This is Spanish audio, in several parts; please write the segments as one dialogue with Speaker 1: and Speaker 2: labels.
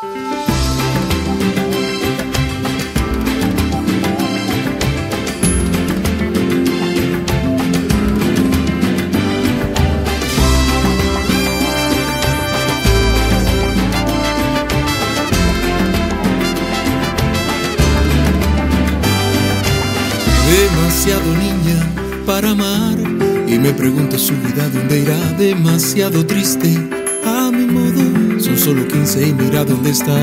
Speaker 1: Demasiado niña para amar, y me pregunto su vida dónde irá. Demasiado triste a mi modo, son solo 15 y mira dónde está.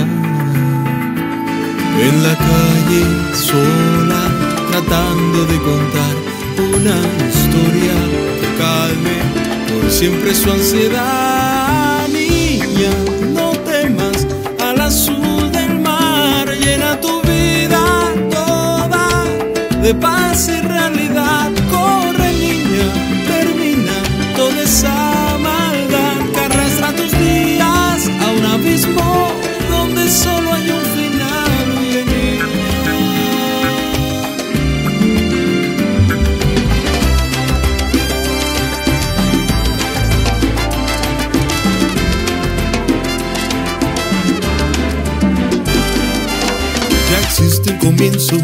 Speaker 1: En la calle sola, tratando de contar una historia que calme por siempre su ansiedad. Niña, no temas al azul del mar, llena tu vida toda de paz y realidad. Corre, niña, termina toda esa maldad que arrastra tus días a un abismo donde solo hay un final. Oye, niña. Ya existe un comienzo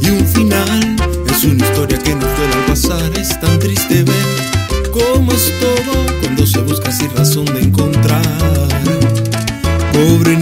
Speaker 1: y un final. Es una historia que nos duele al pasar. Es tan triste ver cómo es todo cuando se busca sin razón de encontrar. Pobre